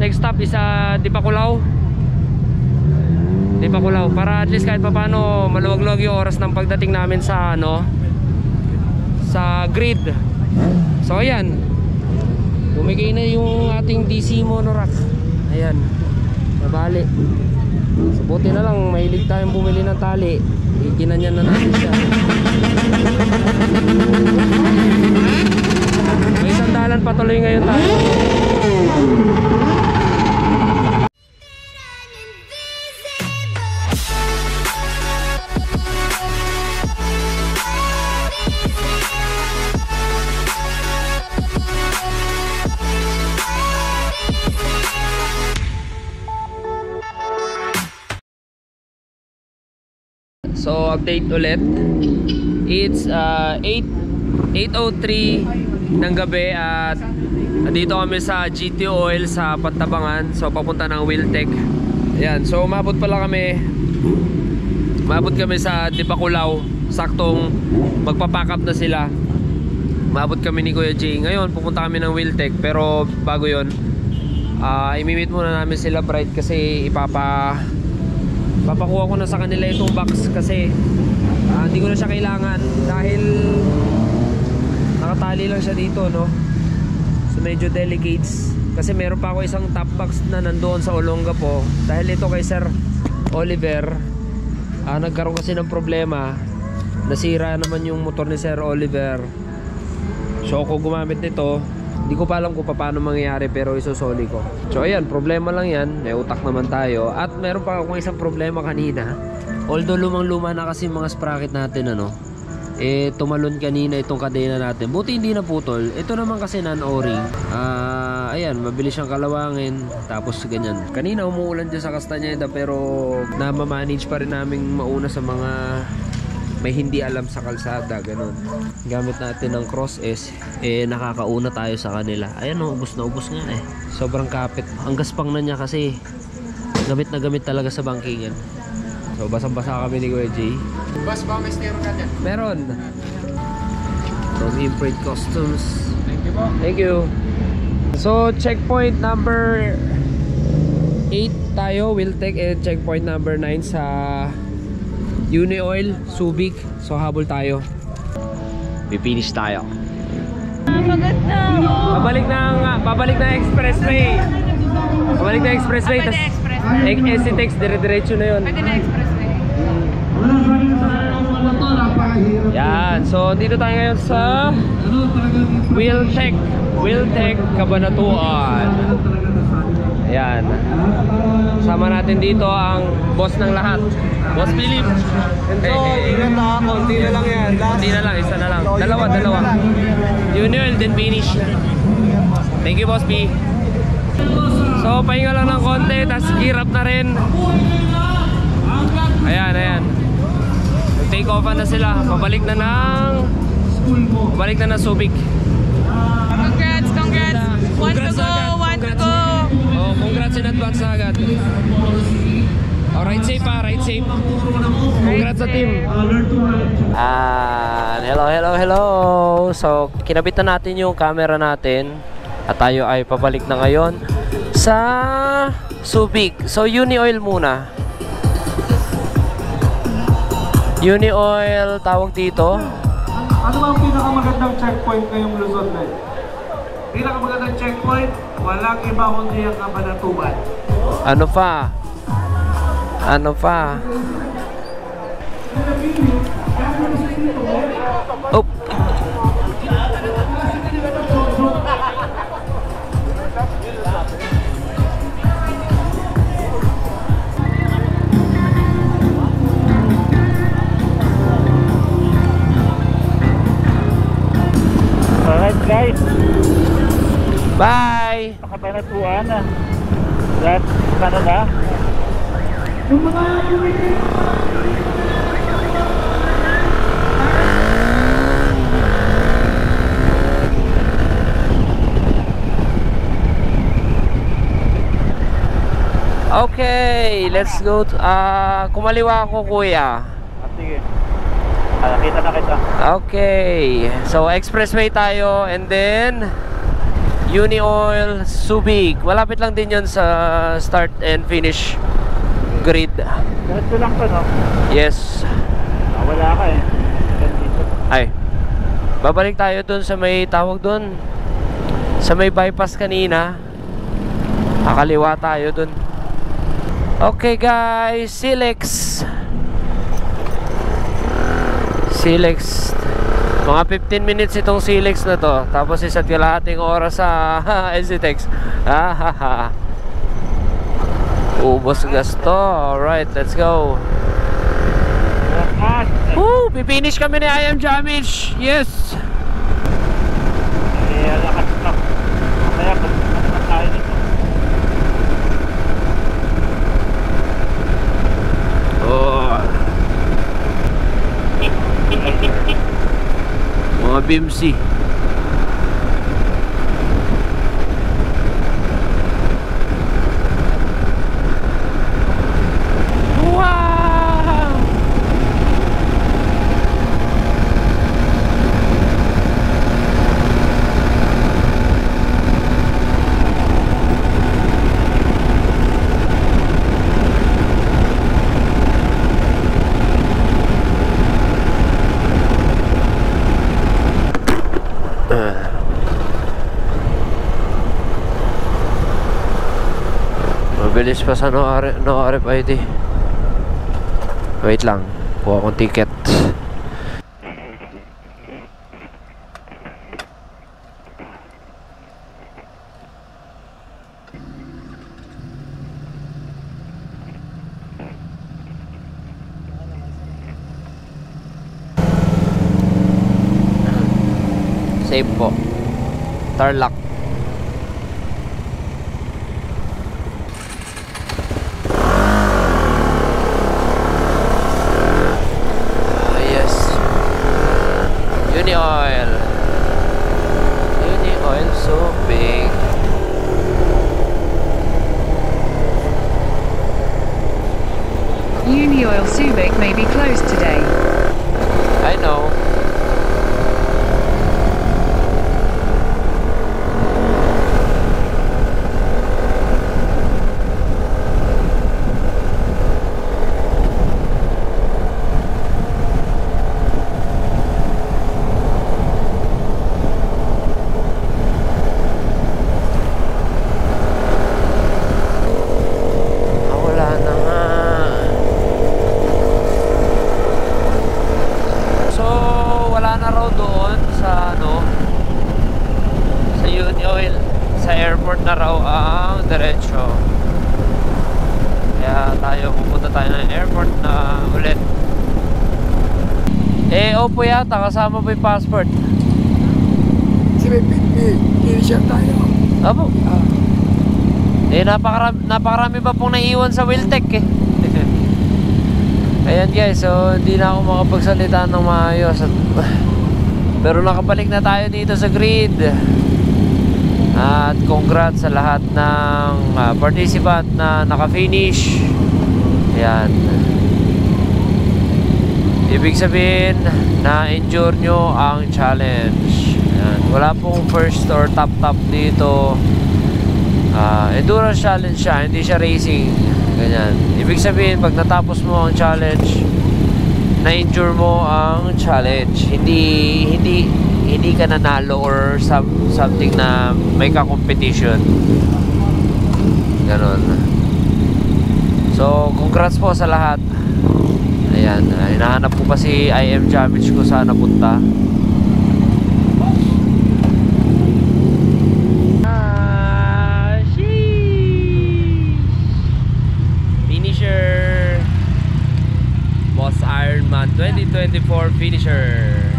next stop is Dipakulaw. Para at least kahit papaano maluwag-luwag yung oras ng pagdating namin sa sa grid. So ayan, bumigay na yung ating DC monorack. Ayan, nabali. So buti na lang mahilig tayong bumili ng tali, ikinanyan na natin siya. May sandalan patuloy ngayon tayo. So update ulit. It's 8:03 ng gabi at dito kami sa GT Oil sa Pantabangan. So papunta ng Wiltec. Ayan, so umabot kami sa Dipakulaw. Saktong magpapack up na sila. Umabot kami ni Kuya Jay. Ngayon pupunta kami ng Wiltec, pero bago yon, imimit muna namin sila Bright kasi papakuha ko na sa kanila itong box kasi hindi ko na siya kailangan dahil nakatali lang siya dito, no? So medyo delicates kasi meron pa ako isang top box na nandoon sa Olongapo dahil ito kay Sir Oliver. Nagkaroon kasi ng problema, nasira naman yung motor ni Sir Oliver, so ako gumamit nito. Hindi ko pa alam kung paano mangyayari pero isusoli ko. So ayan, problema lang yan. May utak naman tayo. At meron pa akong isang problema kanina. Although lumang-luma na kasi mga sprocket natin, tumalon kanina itong kadena natin. Buti hindi na putol. Ito naman kasi non-o-ring. Ayan, mabilis siyang kalawangin. Tapos ganyan. Kanina umuulan dyan sa Castañeda pero na-manage pa rin namin mauna sa mga may hindi alam sa kalsada, ganun. Gamit natin ng cross S, nakakauna tayo sa kanila. Ayan, ubos na ubos nga sobrang kapit. Ang gaspang na niya kasi gamit na gamit talaga sa bankingan. So basang-basa kami ni Kuya Jay. Boss, ba may stereo ka dyan? Meron. From Imprint Customs. Thank you po. Thank you. So checkpoint number 8 tayo, Wiltec, and checkpoint number 9 sa Uni Oil, Subic. So habol tayo. Pipinish tayo. Pabalik na expressway. Tas SCTEX dire-diretso na 'yon. Pwede na expressway. Yan. So dito tayo ngayon sa Wiltec Cabanatuan. Ayan. Sama natin dito ang boss ng lahat, Boss Philip. Ingat ha, konti na lang yan. Konti na lang, isa na lang. Dalawa. Union, then finish. Thank you, Boss B. So, pahinga lang ng konti, tas gear up na rin. Ayan. Take off na sila. Pabalik na ng Subic. Congrats. Want to go. Oh, congrats in advance na agad. Oh, ride safe. Congrats sa team. Hello. So, kinabit na natin yung camera natin at tayo ay pabalik na ngayon sa Subic. So, Uni Oil muna. Uni Oil tawag dito. Ano ba ang pinakamagandang checkpoint ngayong Luzon na? Pinakamagandang checkpoint, walang iba kundi ang Cabanatuan. Ano pa? Oh. Alright guys. Bye. Cabanatuan na. That's Canada. Okay, let's go to, kumaliwa ako kuya. Sige. Kita na kita. Okay, so expressway tayo and then Uni Oil Subic. Malapit lang din yun sa start and finish grid. Ganito lang to, no? Yes. Wala ka eh. Ay. Babalik tayo dun sa may tawag dun. Sa may bypass kanina. Kakaliwa tayo dun. Okay guys, Silex. Silex. Mga 15 minutes itong Silex na to. Tapos isa't kalahating oras sa SCTEX. Ubos gasto. Alright, let's go. Woo! Pipinish kami ni I Am Jamich. Yes! Lakas na. Kaya pagkakas tayo dito. Oh. Mga BMC. Wow! Mabilis pa sa no RFID. Wait lang, kuha akong ticket. Safe po. Tarlac. Uni Oil. Uni Oil so big. Uni Oil Subic may be closed today. I know. Na raw ang diretso. Kaya pupunta tayo ng airport na ulit. Opo yata, kasama pa yung passport. Sige, pinishare tayo. Opo. Napakarami pa pong naiwan sa Wiltec eh. Ayan guys, so hindi na ako makapagsalita ng maayos. Pero nakabalik na tayo dito sa grid. At congrats sa lahat ng participant na naka-finish. Ayan. Ibig sabihin na-endure nyo ang challenge. Ayan. Wala pong first or top dito. Endurance challenge siya, hindi siya racing. Ganyan. Ibig sabihin pag natapos mo ang challenge, na-endure mo ang challenge. Hindi ka nanalo or something na may ka-competition. Ganon. So, congrats po sa lahat. Ayan, hinahanap ko pa si I Am Jamich ko saan napunta. Finisher. Boss Ironman 2024 finisher.